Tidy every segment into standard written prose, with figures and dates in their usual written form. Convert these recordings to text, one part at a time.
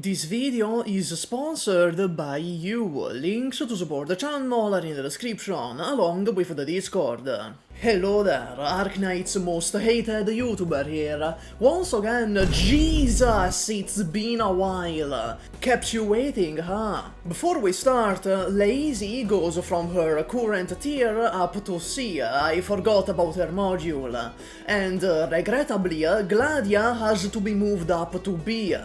This video is sponsored by you. Links to support the channel are in the description, along with the Discord. Hello there, Arknight's most hated YouTuber here. Once again, Jesus, it's been a while. Kept you waiting, huh? Before we start, Lazy goes from her current tier up to C. I forgot about her module. And regrettably, Gladia has to be moved up to B.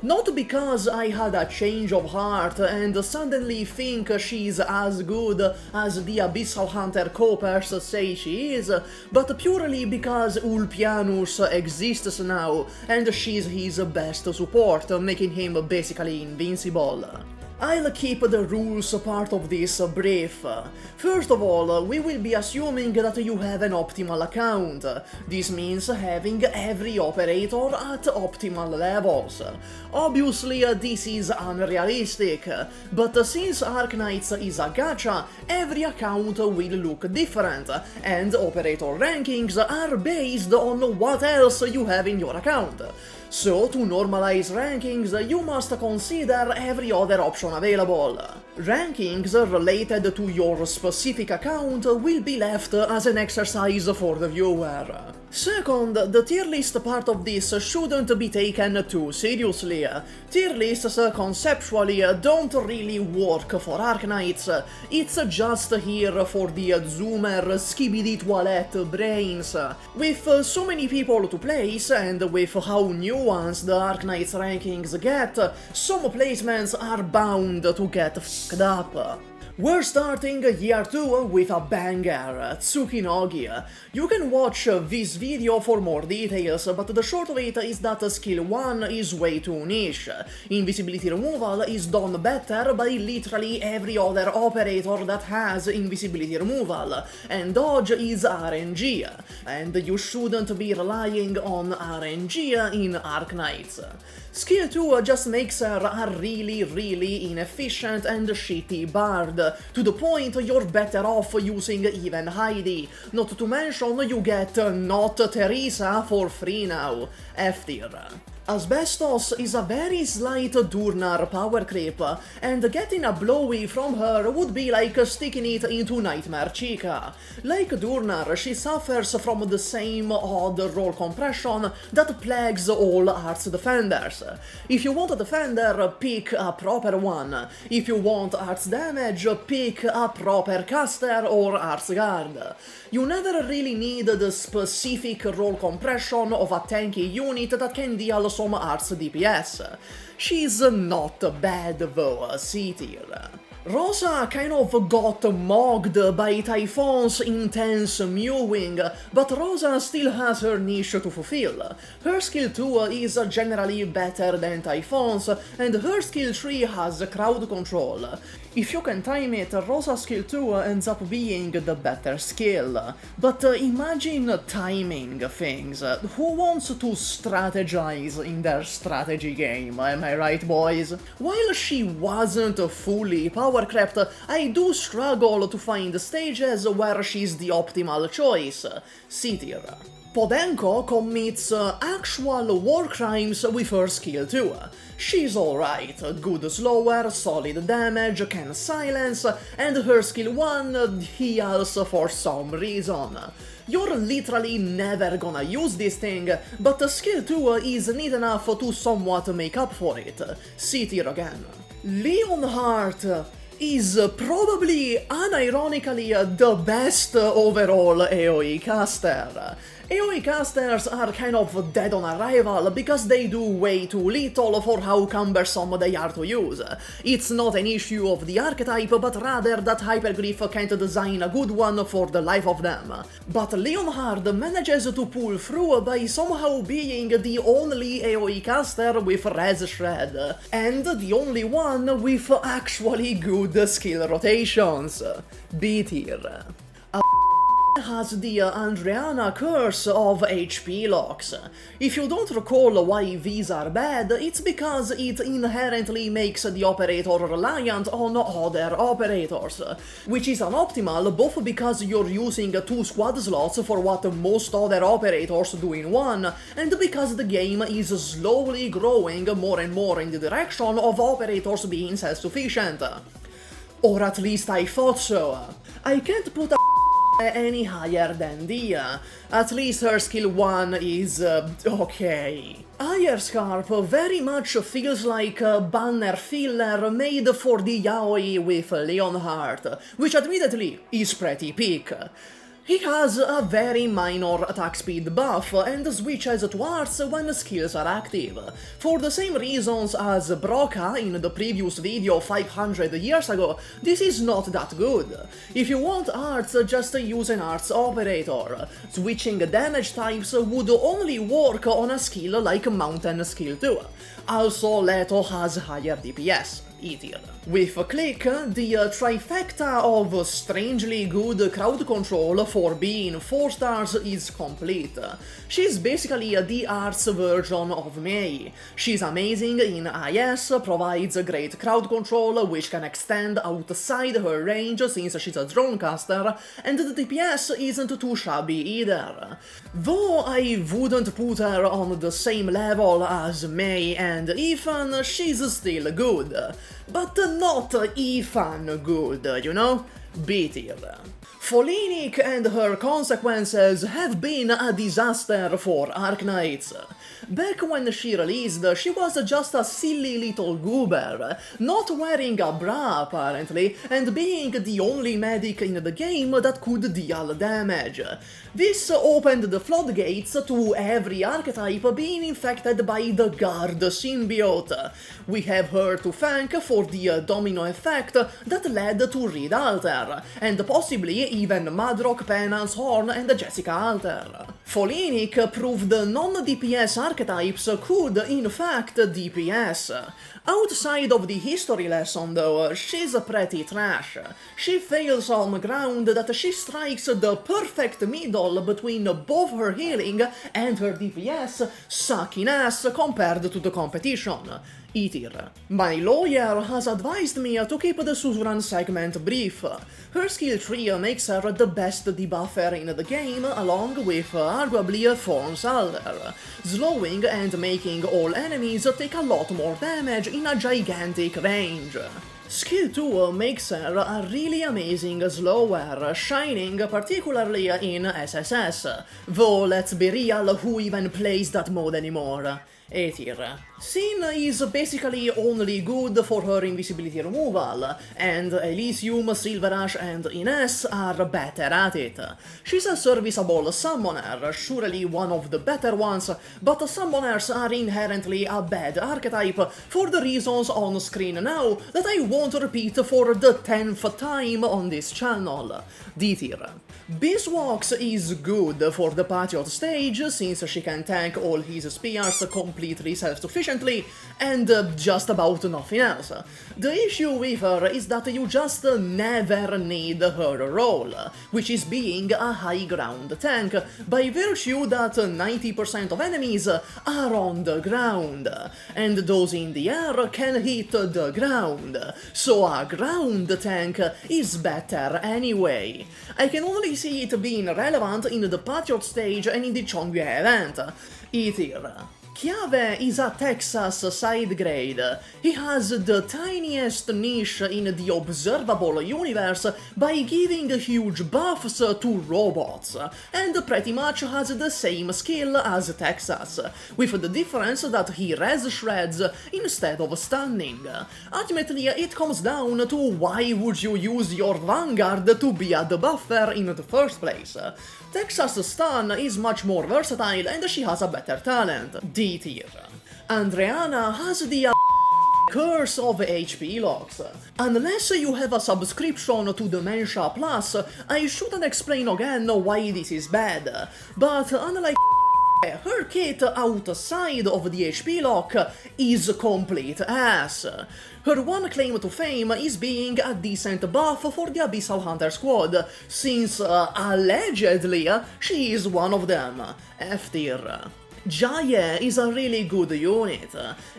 Not because I had a change of heart and suddenly think she's as good as the Abyssal Hunter copers say she is, but purely because Ulpianus exists now and she's his best support, making him basically invincible. I'll keep the rules part of this brief. First of all, we will be assuming that you have an optimal account. This means having every operator at optimal levels. Obviously, this is unrealistic, but since Arknights is a gacha, every account will look different, and operator rankings are based on what else you have in your account. So, to normalize rankings, you must consider every other option available. Rankings related to your specific account will be left as an exercise for the viewer. Second, the tier list part of this shouldn't be taken too seriously. Tier lists conceptually don't really work for Arknights, it's just here for the Zoomer skibidi toilette brains. With so many people to place, and with how nuanced the Arknights rankings get, some placements are bound to get f***ed up. We're starting year 2 with a banger, Tsukinogi. You can watch this video for more details, but the short of it is that skill 1 is way too niche. Invisibility removal is done better by literally every other operator that has invisibility removal, and dodge is RNG, and you shouldn't be relying on RNG in Arknights. Skill 2 just makes her a really inefficient and shitty bard, to the point you're better off using even Heidi, not to mention you get not Teresa for free now, F tier. Asbestos is a very slight Durnar power creep, and getting a blowy from her would be like sticking it into Nightmare Chica. Like Durnar, she suffers from the same odd roll compression that plagues all Arts defenders. If you want a defender, pick a proper one. If you want Arts damage, pick a proper caster or Arts guard. You never really need the specific roll compression of a tanky unit that can deal some Arts DPS. She's not bad though, C tier. Rosa kind of got mogged by Typhon's intense mewing, but Rosa still has her niche to fulfill. Her skill 2 is generally better than Typhon's, and her skill 3 has crowd control. If you can time it, Rosa's skill 2 ends up being the better skill. But imagine timing things. Who wants to strategize in their strategy game, am I right, boys? While she wasn't fully power crept, I do struggle to find stages where she's the optimal choice. C tier. Podenco commits actual war crimes with her skill 2. She's alright, good slower, solid damage, can silence, and her skill 1 heals for some reason. You're literally never gonna use this thing, but skill 2 is neat enough to somewhat make up for it. C tier again. Leonhardt is probably, unironically, the best overall AoE caster. AoE casters are kind of dead on arrival because they do way too little for how cumbersome they are to use. It's not an issue of the archetype, but rather that Hyperglyph can't design a good one for the life of them. But Leonhardt manages to pull through by somehow being the only AoE caster with Res Shred, and the only one with actually good skill rotations. B tier. has the Andreana curse of HP locks. If you don't recall why these are bad, it's because it inherently makes the operator reliant on other operators, which is unoptimal both because you're using 2 squad slots for what most other operators do in one, and because the game is slowly growing more and more in the direction of operators being self-sufficient. Or at least I thought so. I can't put a any higher than Dia. At least her skill 1 is okay. Ayerscarpe very much feels like a banner filler made for the yaoi with Leonhardt, which admittedly is pretty peak. He has a very minor attack speed buff and switches to arts when skills are active, for the same reasons as Broca in the previous video 500 years ago. This is not that good. If you want arts, just use an arts operator. Switching damage types would only work on a skill like Mountain Skill 2. Also, Leto has higher DPS. E-tier. With Click, the trifecta of strangely good crowd control for being 4 stars is complete. She's basically the arts version of Mei. She's amazing in IS, provides great crowd control which can extend outside her range since she's a drone caster, and the DPS isn't too shabby either. Though I wouldn't put her on the same level as Mei and Ethan, she's still good. But not Ethan good, you know? B tier. Folinic and her consequences have been a disaster for Arknights. Back when she released, she was just a silly little goober, not wearing a bra apparently, and being the only medic in the game that could deal damage. This opened the floodgates to every archetype being infected by the guard symbiote. We have her to thank for the domino effect that led to Reed Alter, and possibly even Mudrock, Penance, Horn, and Jessica Alter. Folinic proved non-DPS archetypes could, in fact, DPS. Outside of the history lesson, though, she's pretty trash. She fails on ground that she strikes the perfect middle between both her healing and her DPS, sucking ass compared to the competition. E-tier. My lawyer has advised me to keep the Suzuran segment brief. Her skill 3 makes her the best debuffer in the game, along with arguably Thorns Alder, slowing and making all enemies take a lot more damage in a gigantic range. Skill 2 makes her a really amazing slower, shining particularly in SSS, though let's be real, who even plays that mode anymore? A-tier. Sin is basically only good for her invisibility removal, and Elysium, Silverash, and Ines are better at it. She's a serviceable summoner, surely one of the better ones, but summoners are inherently a bad archetype for the reasons on screen now that I won't repeat for the 10th time on this channel. D-tier. Beeswax is good for the Patriot stage, since she can tank all his spears completely self-sufficiently, and just about nothing else. The issue with her is that you just never need her role, which is being a high ground tank, by virtue that 90% of enemies are on the ground, and those in the air can hit the ground, so a ground tank is better anyway. I can only see it being relevant in the Patriot stage and in the Chongyue event. E-tier. Chiave is a Texas side grade. He has the tiniest niche in the observable universe by giving huge buffs to robots, and pretty much has the same skill as Texas, with the difference that he res shreds instead of stunning. Ultimately, it comes down to why would you use your Vanguard to be a debuffer in the first place. Texas' stun is much more versatile and she has a better talent. D tier. Andreana has the curse of HP locks. Unless you have a subscription to Dementia Plus, I shouldn't explain again why this is bad, but unlike Her kit outside of the HP lock is complete ass. Her one claim to fame is being a decent buff for the Abyssal Hunter squad, since allegedly she is one of them. F tier. Jaye is a really good unit.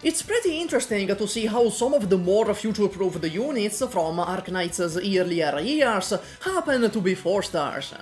It's pretty interesting to see how some of the more future-proofed units from Arknight's earlier years happen to be 4 stars.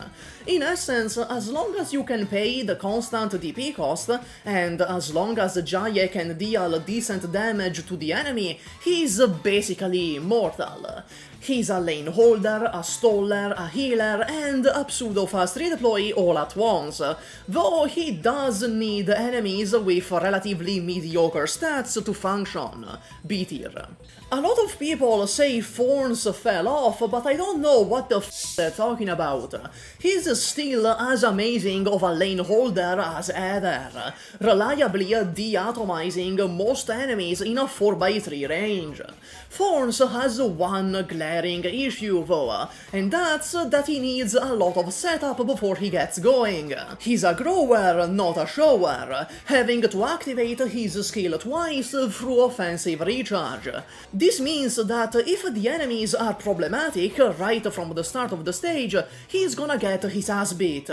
In essence, as long as you can pay the constant DP cost, and as long as Jaye can deal decent damage to the enemy, he's basically immortal. He's a lane holder, a staller, a healer, and a pseudo-fast redeploy all at once, though he does need enemies with relatively mediocre stats to function. B tier. A lot of people say Thorns fell off, but I don't know what the f they're talking about. He's still as amazing of a lane holder as ever, reliably deatomizing most enemies in a 4x3 range. Thorns has one glaring issue though, and that's that he needs a lot of setup before he gets going. He's a grower, not a shower, having to activate his skill twice through offensive recharge. This means that if the enemies are problematic right from the start of the stage, he's gonna get his ass beat.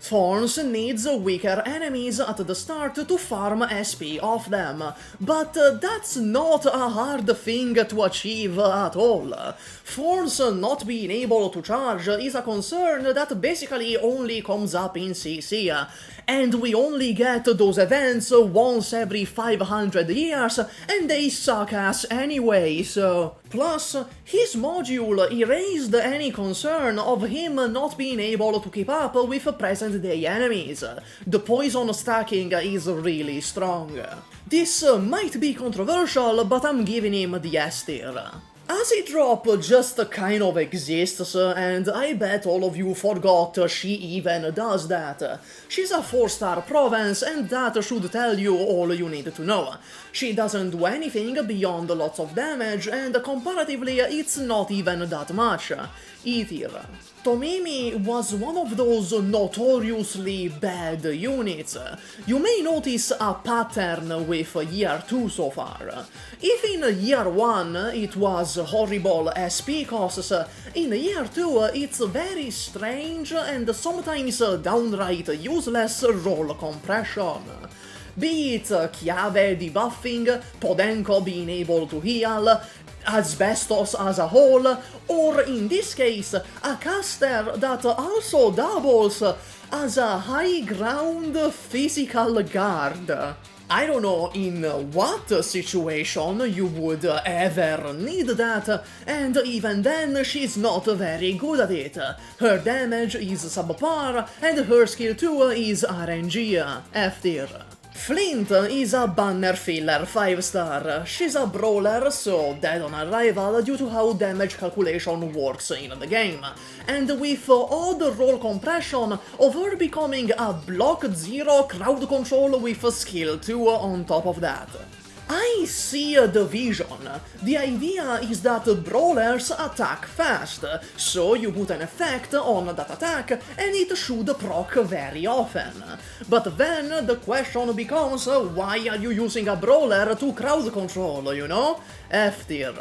Thorns needs weaker enemies at the start to farm SP off them, but that's not a hard thing to achieve at all. Thorns not being able to charge is a concern that basically only comes up in CC, and we only get those events once every 500 years, and they suck ass anyway, so... Plus, his module erased any concern of him not being able to keep up with present-day enemies. The poison stacking is really strong. This might be controversial, but I'm giving him the S tier. Acid Drop just kind of exists, and I bet all of you forgot she even does that. She's a 4-star Provence, and that should tell you all you need to know. She doesn't do anything beyond lots of damage, and comparatively it's not even that much. E tier. Tomimi was one of those notoriously bad units. You may notice a pattern with Year 2 so far. If in Year 1 it was horrible SP costs, in Year 2 it's very strange and sometimes downright useless roll compression. Be it Chiave debuffing, Podenco being able to heal, Asbestos as a whole, or in this case, a caster that also doubles as a high ground physical guard. I don't know in what situation you would ever need that, and even then she's not very good at it. Her damage is subpar, and her skill 2 is RNG, F tier. Flint is a banner filler 5-star. She's a brawler, so dead on arrival due to how damage calculation works in the game, and with odd roll compression of her becoming a block 0 crowd control with skill 2 on top of that. I see the vision. The idea is that brawlers attack fast, so you put an effect on that attack and it should proc very often. But then the question becomes, why are you using a brawler to crowd control, you know? F tier.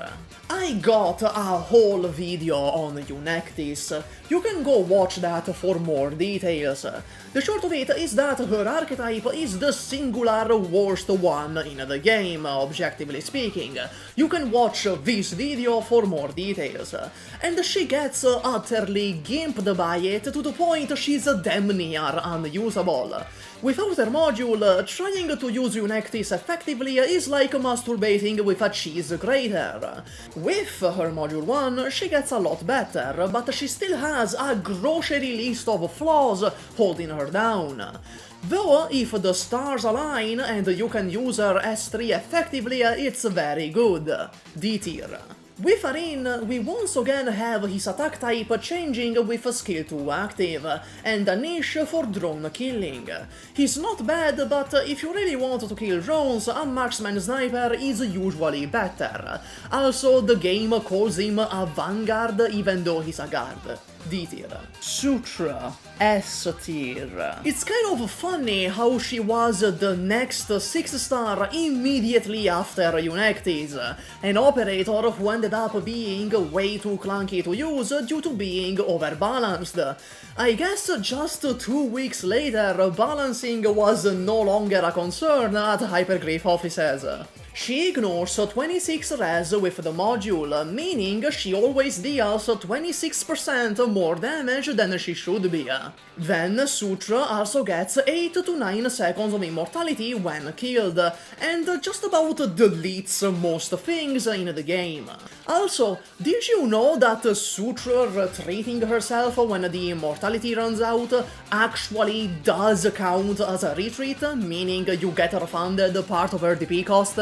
I got a whole video on Eunectes. You can go watch that for more details. The short of it is that her archetype is the singular worst one in the game, objectively speaking. You can watch this video for more details. And she gets utterly gimped by it to the point she's damn near unusable. Without her module, trying to use Eunectes effectively is like masturbating with a cheese grater. With her module 1, she gets a lot better, but she still has a grocery list of flaws holding her down. Though, if the stars align and you can use her S3 effectively, it's very good. D tier. Whisperain, we once again have his attack type changing with a skill 2 active, and a niche for drone killing. He's not bad, but if you really want to kill drones, a marksman sniper is usually better. Also, the game calls him a vanguard even though he's a guard. D tier. Surtr, S tier. It's kind of funny how she was the next 6-star immediately after Eunectes, an operator who ended up being way too clunky to use due to being overbalanced. I guess just 2 weeks later, balancing was no longer a concern at Hyperglyph offices. She ignores 26 res with the module, meaning she always deals 26% more damage than she should be. Then Surtr also gets 8 to 9 seconds of immortality when killed, and just about deletes most things in the game. Also, did you know that Surtr treating herself when the immortality runs out actually does count as a retreat, meaning you get refunded part of her DP cost?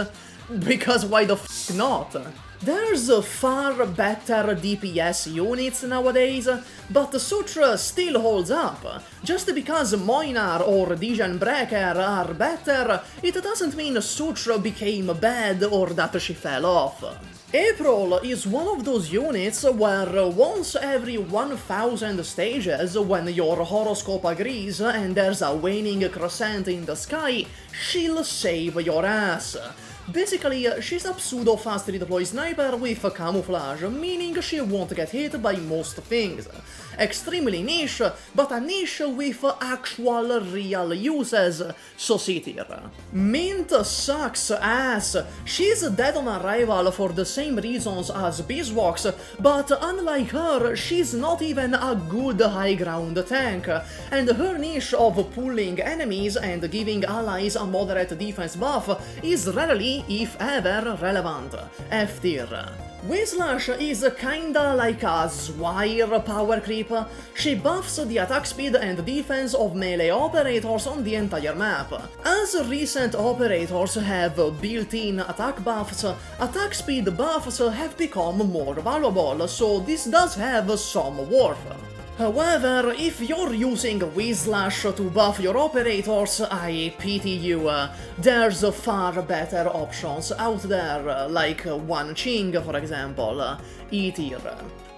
Because why the f not? There's far better DPS units nowadays, but Surtr still holds up. Just because Moinar or Dijon Breaker are better, it doesn't mean Surtr became bad or that she fell off. April is one of those units where once every 1000 stages, when your horoscope agrees and there's a waning crescent in the sky, she'll save your ass. Basically, she's a pseudo-fast redeploy sniper with camouflage, meaning she won't get hit by most things. Extremely niche, but a niche with actual real uses, so C tier. Mint sucks ass. She's dead on arrival for the same reasons as Beeswax, but unlike her, she's not even a good high ground tank, and her niche of pulling enemies and giving allies a moderate defense buff is rarely, if ever, relevant. F tier. Whislash is kinda like a Zwire power creep. She buffs the attack speed and defense of melee operators on the entire map. As recent operators have built-in attack buffs, attack speed buffs have become more valuable, so this does have some worth. However, if you're using Whislash to buff your operators, I pity you. There's far better options out there, like Wan Qing for example. E tier.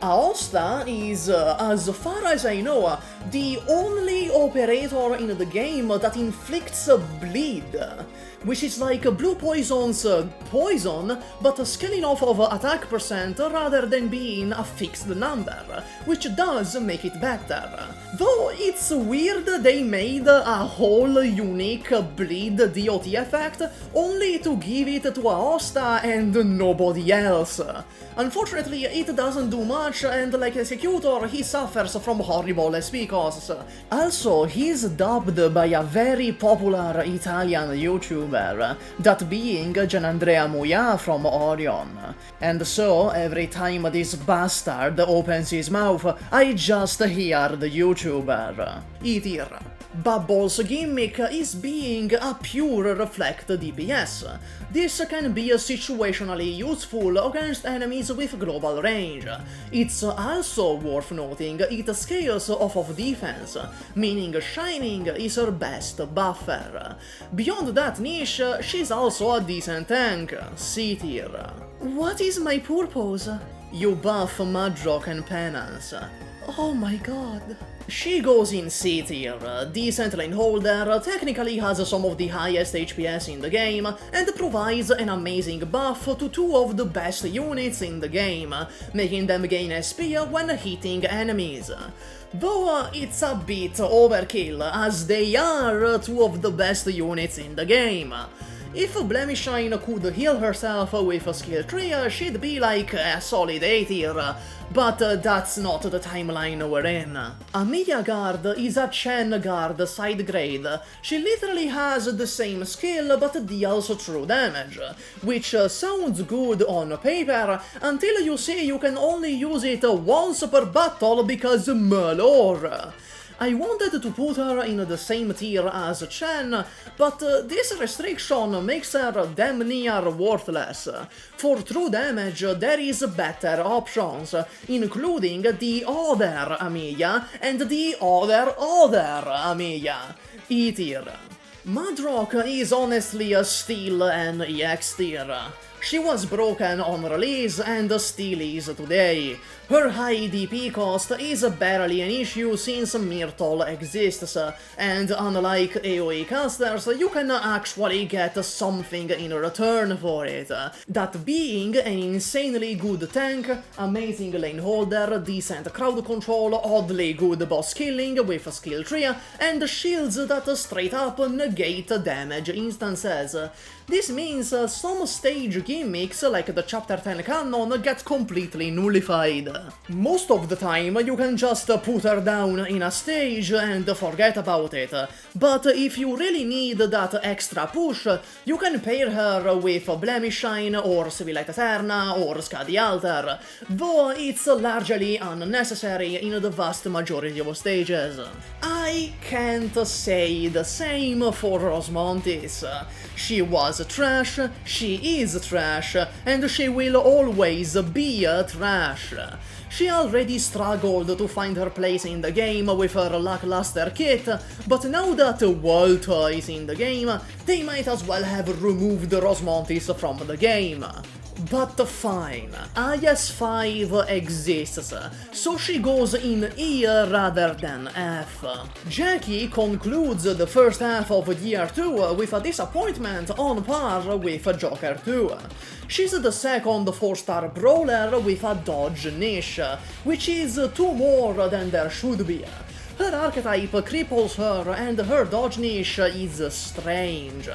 Aosta is, as far as I know, the only operator in the game that inflicts bleed, which is like Blue Poison's poison, but scaling off of attack percent rather than being a fixed number, which does make it better. Though it's weird they made a whole unique bleed DOT effect only to give it to Aosta and nobody else. Unfortunately, it doesn't do much, and like Executor, he suffers from horrible SP costs. Also, he's dubbed by a very popular Italian YouTuber, that being Gianandrea Muya from Orion. And so, every time this bastard opens his mouth, I just hear the YouTuber. E tier. Bubble's gimmick is being a pure reflect DPS. This can be situationally useful against enemies with global range. It's also worth noting it scales off of defense, meaning Shining is her best buffer. Beyond that niche, she's also a decent tank, C tier. What is my purpose? You buff Mudrock and Penance. Oh my god. She goes in C tier, decent lane holder, technically has some of the highest HPS in the game, and provides an amazing buff to 2 of the best units in the game, making them gain SP when hitting enemies. Though it's a bit overkill, as they are 2 of the best units in the game. If Blemishine could heal herself with a skill 3, she'd be like a solid A tier, but that's not the timeline we're in. Amiya guard is a Chen guard side grade. She literally has the same skill but deals true damage, which sounds good on paper until you see you can only use it once per battle because Malor. I wanted to put her in the same tier as Chen, but this restriction makes her damn near worthless. For true damage, there is better options, including the other Amiya and the other Amiya. E tier. Mudrock is honestly still an EX tier. She was broken on release and still is today. Her high DP cost is barely an issue since Myrtle exists, and unlike AoE casters, you can actually get something in return for it. That being an insanely good tank, amazing lane holder, decent crowd control, oddly good boss killing with skill tree, and shields that straight up negate damage instances. This means some stage gimmicks like the Chapter 10 cannon get completely nullified. Most of the time you can just put her down in a stage and forget about it, but if you really need that extra push, you can pair her with Blemishine or Civilite Eterna or Skadi Alter, though it's largely unnecessary in the vast majority of stages. I can't say the same for Rosmontis. She was trash, she is trash, and she will always be trash. She already struggled to find her place in the game with her lackluster kit, but now that Walter is in the game, they might as well have removed Rosmontis from the game. But fine, IS-5 exists, so she goes in E rather than F. Jaye concludes the first half of Year 2 with a disappointment on par with Joker 2. She's the second 4-star brawler with a dodge niche, which is 2 more than there should be. Her archetype cripples her and her dodge niche is strange.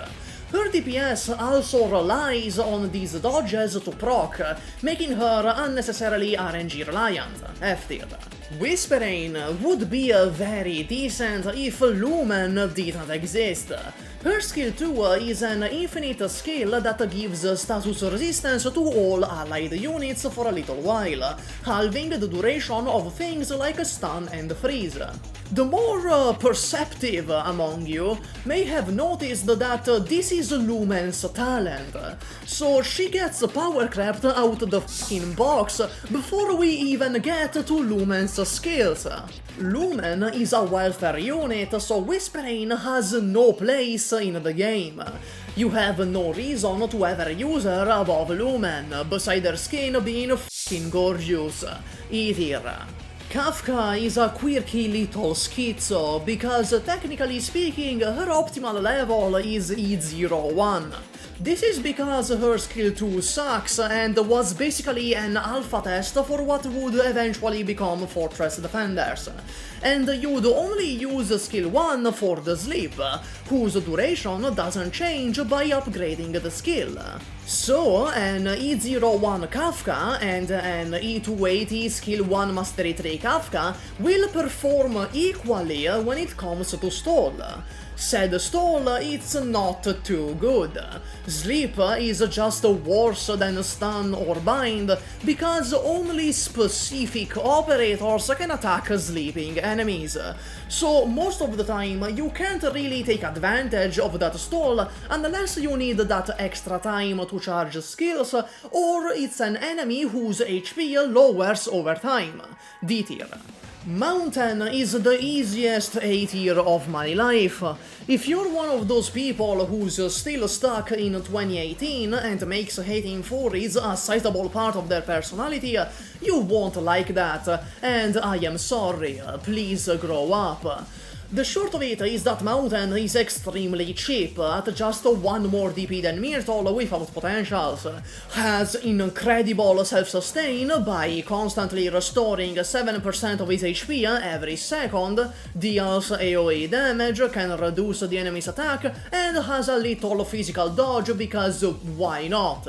Her DPS also relies on these dodges to proc, making her unnecessarily RNG reliant, F tier. Whisperain would be very decent if Lumen didn't exist. Her skill 2 is an infinite skill that gives status resistance to all allied units for a little while, halving the duration of things like stun and freeze. The more perceptive among you may have noticed that this is Lumen's talent, so she gets power crept out the f***ing box before we even get to Lumen's skills. Lumen is a welfare unit, so Whisperain has no place in the game. You have no reason to ever use her above Lumen, beside her skin being f***ing gorgeous. E tier. Kafka is a quirky little schizo, because technically speaking, her optimal level is E01. This is because her skill 2 sucks and was basically an alpha test for what would eventually become Fortress Defenders. And you'd only use skill 1 for the sleep, whose duration doesn't change by upgrading the skill. So, an E01 Kafka and an E280 skill 1 mastery 3 Kafka will perform equally when it comes to stall. Said stall, it's not too good. Sleep is just worse than stun or bind, because only specific operators can attack sleeping enemies. So most of the time you can't really take advantage of that stall unless you need that extra time to charge skills, or it's an enemy whose HP lowers over time. D tier. Mountain is the easiest A tier of my life. If you're one of those people who's still stuck in 2018 and makes hating furries a sizable part of their personality, you won't like that, and I am sorry, please grow up. The short of it is that Mountain is extremely cheap, at just 1 more DP than Myrtle without potentials, has incredible self-sustain by constantly restoring 7% of his HP every second, deals AoE damage, can reduce the enemy's attack, and has a little physical dodge because why not?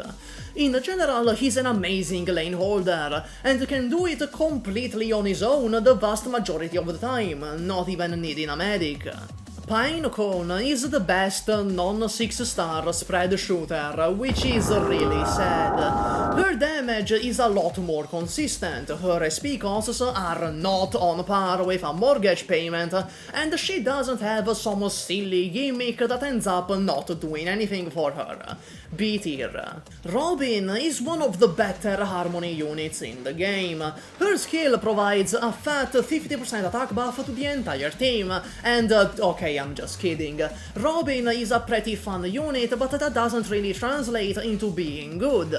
In general, he's an amazing lane holder, and can do it completely on his own the vast majority of the time, not even needing a medic. Pinecone is the best non-6-star spread shooter, which is really sad. Her damage damage is a lot more consistent, her SP costs are not on par with a mortgage payment, and she doesn't have some silly gimmick that ends up not doing anything for her. B tier. Robin is one of the better Harmony units in the game. Her skill provides a fat 50% attack buff to the entire team, and okay, I'm just kidding. Robin is a pretty fun unit, but that doesn't really translate into being good.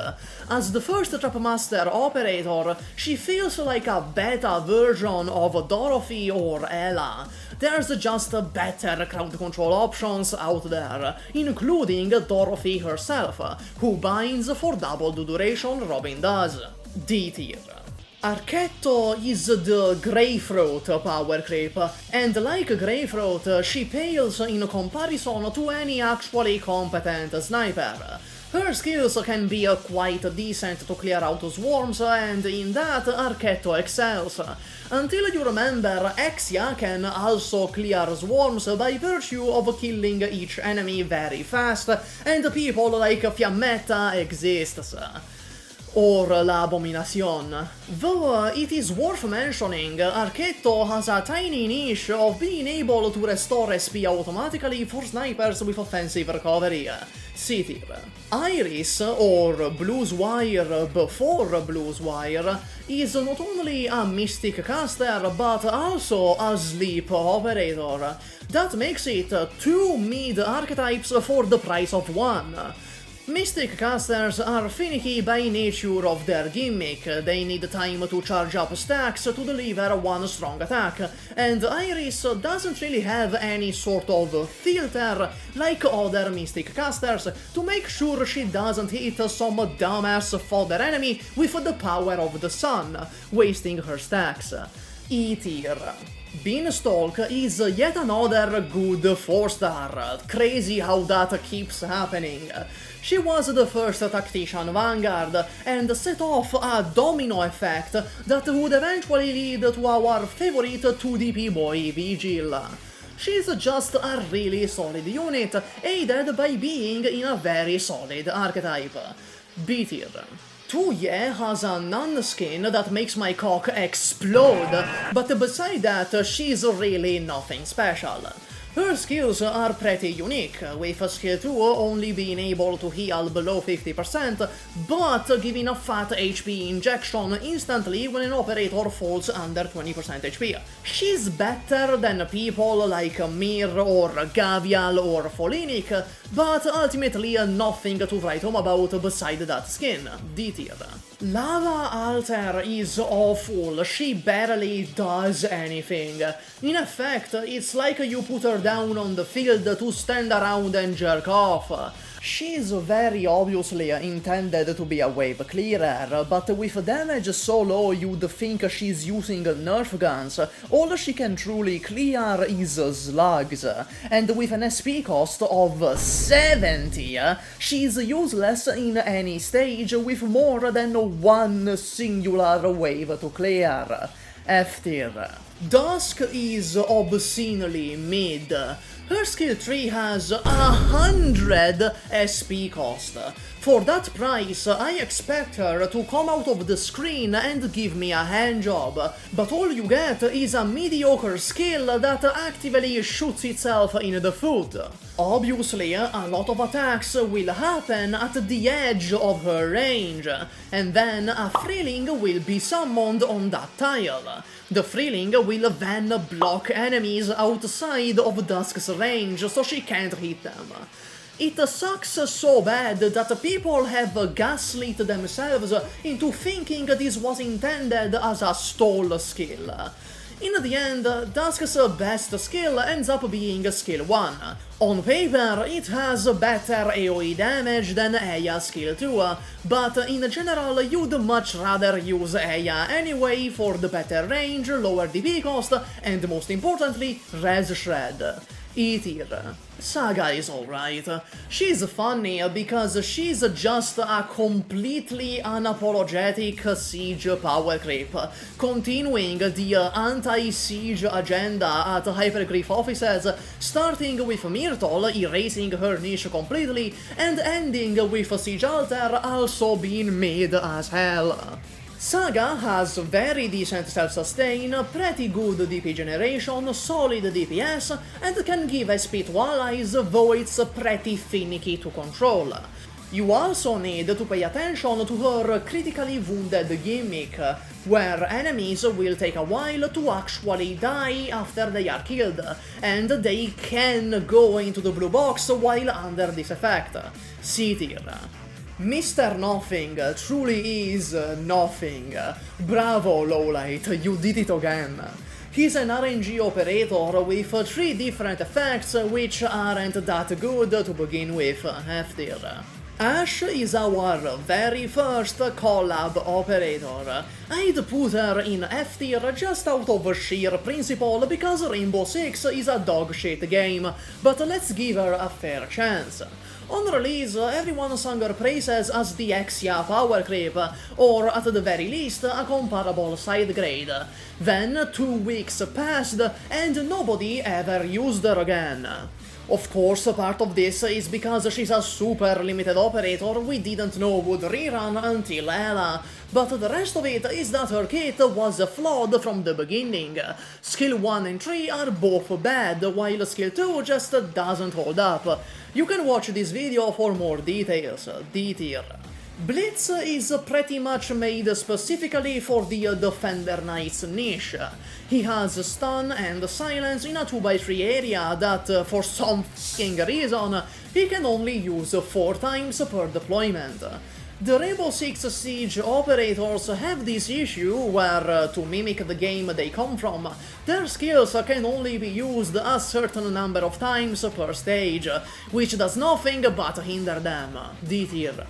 As the first Trapmaster operator, she feels like a beta version of Dorothy or Ella. There's just better crowd control options out there, including Dorothy herself, who binds for double the duration Robin does. D tier. Archetto is the Greythroat power creep, and like Greythroat, she pales in comparison to any actually competent sniper. Her skills can be quite decent to clear out swarms, and in that Archetto excels. Until you remember, Exia can also clear swarms by virtue of killing each enemy very fast, and people like Fiammetta exists. Or l'Abomination. Though it is worth mentioning, Archetto has a tiny niche of being able to restore SP automatically for snipers with offensive recovery. C tier. Iris, or Blueswire before Blueswire, is not only a mystic caster but also a sleep operator. That makes it 2 mid archetypes for the price of 1. Mystic casters are finicky by nature of their gimmick. They need time to charge up stacks to deliver one strong attack, and Iris doesn't really have any sort of filter like other Mystic casters to make sure she doesn't hit some dumbass fodder enemy with the power of the sun, wasting her stacks. E tier. Beanstalk is yet another good 4-star. Crazy how that keeps happening. She was the first Tactician Vanguard, and set off a domino effect that would eventually lead to our favorite 2DP boy Vigil. She's just a really solid unit, aided by being in a very solid archetype. B tier. Tuye has a non-skin that makes my cock explode, but beside that, she's really nothing special. Her skills are pretty unique, with skill 2 only being able to heal below 50%, but giving a fat HP injection instantly when an operator falls under 20% HP. She's better than people like Mir or Gavial or Folinic, but ultimately nothing to write home about beside that skin. D tier. Lava Alter is awful, she barely does anything. In effect, it's like you put her down on the field to stand around and jerk off. She's very obviously intended to be a wave clearer, but with damage so low you'd think she's using nerf guns. All she can truly clear is slugs, and with an SP cost of 70, she's useless in any stage with more than one singular wave to clear. F tier. Dusk is obscenely mid. Her skill tree has 100 SP cost. For that price, I expect her to come out of the screen and give me a handjob, but all you get is a mediocre skill that actively shoots itself in the foot. Obviously, a lot of attacks will happen at the edge of her range, and then a Freeling will be summoned on that tile. The Freeling will then block enemies outside of Dusk's range, so she can't hit them. It sucks so bad that people have gaslit themselves into thinking this was intended as a stall skill. In the end, Dusk's best skill ends up being skill 1. On paper, it has better AoE damage than Aya's skill 2, but in general you'd much rather use Aya anyway for the better range, lower DP cost, and most importantly, res shred. E tier. Saga is alright. She's funny because she's just a completely unapologetic siege power creep, continuing the anti-siege agenda at Hypergriff offices, starting with Myrtle erasing her niche completely, and ending with Siege Alter also being made as hell. Saga has very decent self-sustain, pretty good DP generation, solid DPS, and can give SP to allies, though it's pretty finicky to control. You also need to pay attention to her critically wounded gimmick, where enemies will take a while to actually die after they are killed, and they can go into the blue box while under this effect. C tier. Mr. Nothing truly is nothing. Bravo, Lowlight, you did it again. He's an RNG operator with 3 different effects which aren't that good to begin with, F tier. Ash is our very first collab operator. I'd put her in F tier just out of sheer principle because Rainbow Six is a dogshit game, but let's give her a fair chance. On release, everyone sung her praises as the Exia power creep, or at the very least, a comparable side grade. Then 2 weeks passed, and nobody ever used her again. Of course, part of this is because she's a super limited operator we didn't know would rerun until Ela, but the rest of it is that her kit was flawed from the beginning. Skill 1 and 3 are both bad, while skill 2 just doesn't hold up. You can watch this video for more details, D tier. Blitz is pretty much made specifically for the Defender Knight's niche. He has stun and silence in a 2x3 area that, for some f***ing reason, he can only use 4 times per deployment. The Rainbow Six Siege operators have this issue where, to mimic the game they come from, their skills can only be used a certain number of times per stage, which does nothing but hinder them. D tier.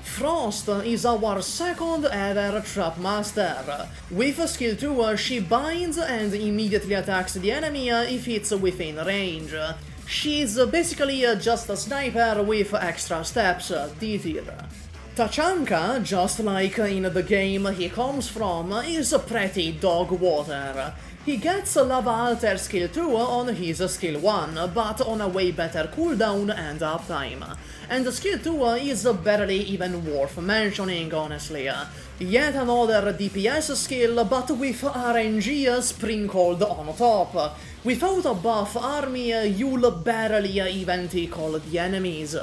Frost is our second ever Trap Master. With skill 2, she binds and immediately attacks the enemy if it's within range. She's basically just a sniper with extra steps, D tier. Tachanka, just like in the game he comes from, is pretty dog water. He gets Lava Alter skill 2 on his skill 1, but on a way better cooldown and uptime. And skill 2 is barely even worth mentioning, honestly. Yet another DPS skill, but with RNG sprinkled on top. Without a buff army, you'll barely even tickle the enemies.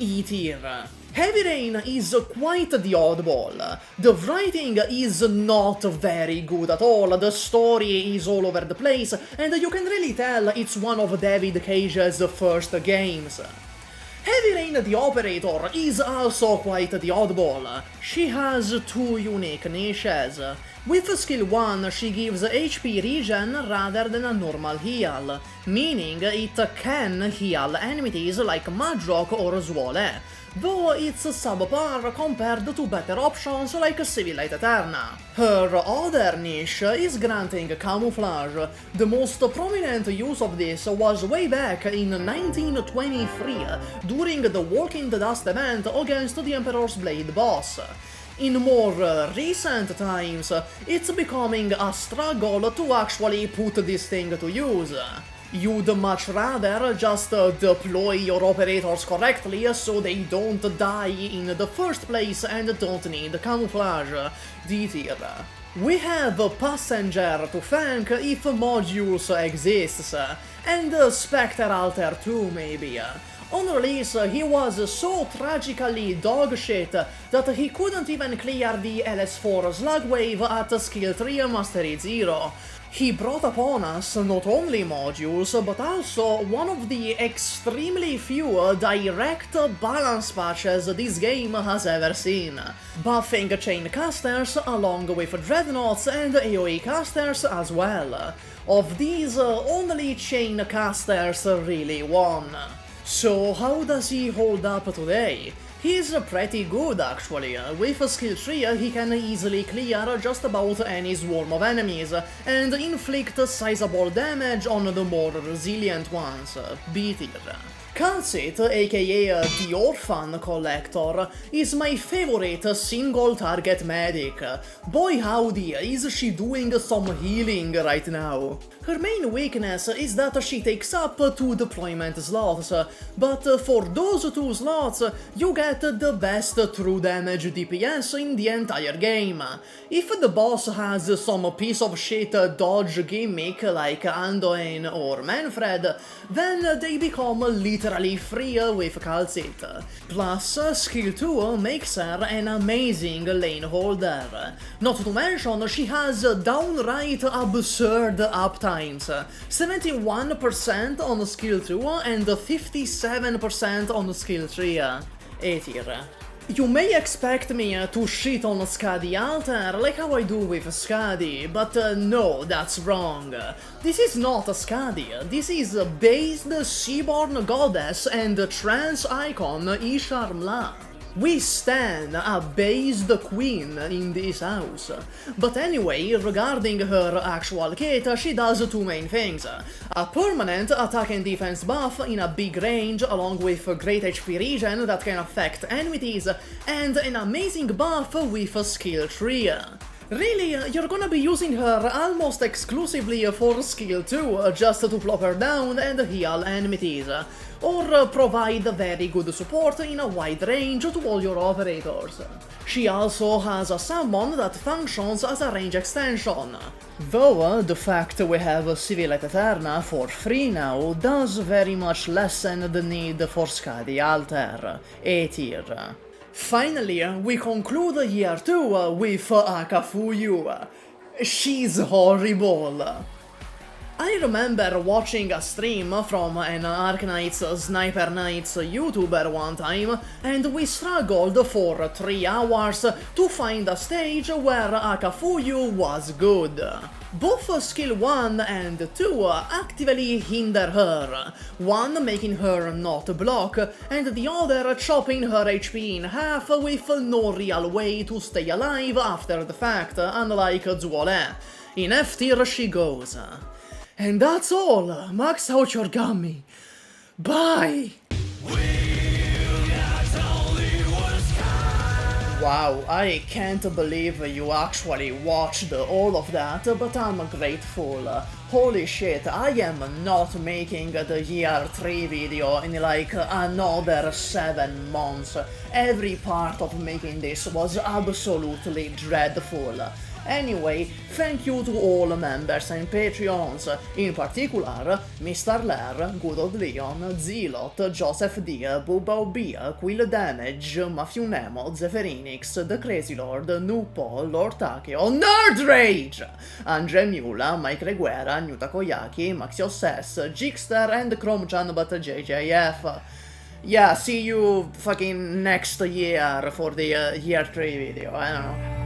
E tier. Heavyrain is quite the oddball. The writing is not very good at all, the story is all over the place, and you can really tell it's one of David Cage's first games. Heavyrain the operator is also quite the oddball. She has 2 unique niches. With skill 1 she gives HP regen rather than a normal heal, meaning it can heal enemies like Mudrock or Swole, though it's subpar compared to better options like Civilite Eterna. Her other niche is granting camouflage. The most prominent use of this was way back in 1923, during the Walking the Dust event against the Emperor's Blade boss. In more recent times, it's becoming a struggle to actually put this thing to use. You'd much rather just deploy your operators correctly so they don't die in the first place and don't need camouflage. D tier. We have Passenger to thank if modules exists, and Spectre Alter too maybe. On release, he was so tragically dogshit that he couldn't even clear the LS4 Slug Wave at skill 3 Mastery 0. He brought upon us not only modules, but also one of the extremely few direct balance patches this game has ever seen, buffing chain casters along with dreadnoughts and AoE casters as well. Of these, only chain casters really won. So how does he hold up today? He's pretty good actually. With skill 3 he can easily clear just about any swarm of enemies, and inflict sizable damage on the more resilient ones, B tier. Kal'tsit, aka the Orphan Collector, is my favorite single target medic. Boy howdy, is she doing some healing right now. Her main weakness is that she takes up 2 deployment slots, but for those 2 slots you get the best true damage DPS in the entire game. If the boss has some piece of shit dodge gimmick like Andreana or Manfred, then they become literally free with Kal'tsit. Plus, skill 2 makes her an amazing lane holder. Not to mention, she has downright absurd uptimes. 71% on skill 2 and 57% on skill 3. A tier. You may expect me to shit on Skadi alter like how I do with Skadi, but no, that's wrong. This is not a Skadi, this is based Seaborn Goddess and trans icon Isharmla. We stan a based queen in this house. But anyway, regarding her actual kit, she does 2 main things. A permanent attack and defense buff in a big range along with great HP regen that can affect enemies, and an amazing buff with skill 3. Really, you're gonna be using her almost exclusively for skill 2, just to plop her down and heal enemies, or provide very good support in a wide range to all your operators. She also has a summon that functions as a range extension, though the fact we have Civilite Eterna for free now does very much lessen the need for Skadi alter, A tier. Finally, we conclude year 2 with Akafuyu. She's horrible. I remember watching a stream from an Arknights Sniper Knights YouTuber one time, and we struggled for 3 hours to find a stage where Akafuyu was good. Both skill 1 and 2 actively hinder her, one making her not block, and the other chopping her HP in half with no real way to stay alive after the fact, unlike Zuole. In F tier she goes. And that's all, max out your gummy. Bye! Wow, I can't believe you actually watched all of that, but I'm grateful. Holy shit, I am not making the year 3 video in like another 7 months. Every part of making this was absolutely dreadful. Anyway, thank you to all members and Patreons, in particular Mr. Lair, Good Old Leon, Zilot, Joseph D, Bubba B, Quill Damage, Matthew Nemo, Zephyrinix, The Crazy Lord, Nupo, Lord Takeo, Nerd Rage, Andre Mula, Mike Reguera, Nuta Koyaki, Maxi Ossess, Jigster, and Chromechan but JJF. Yeah, see you fucking next year for the year 3 video, I don't know.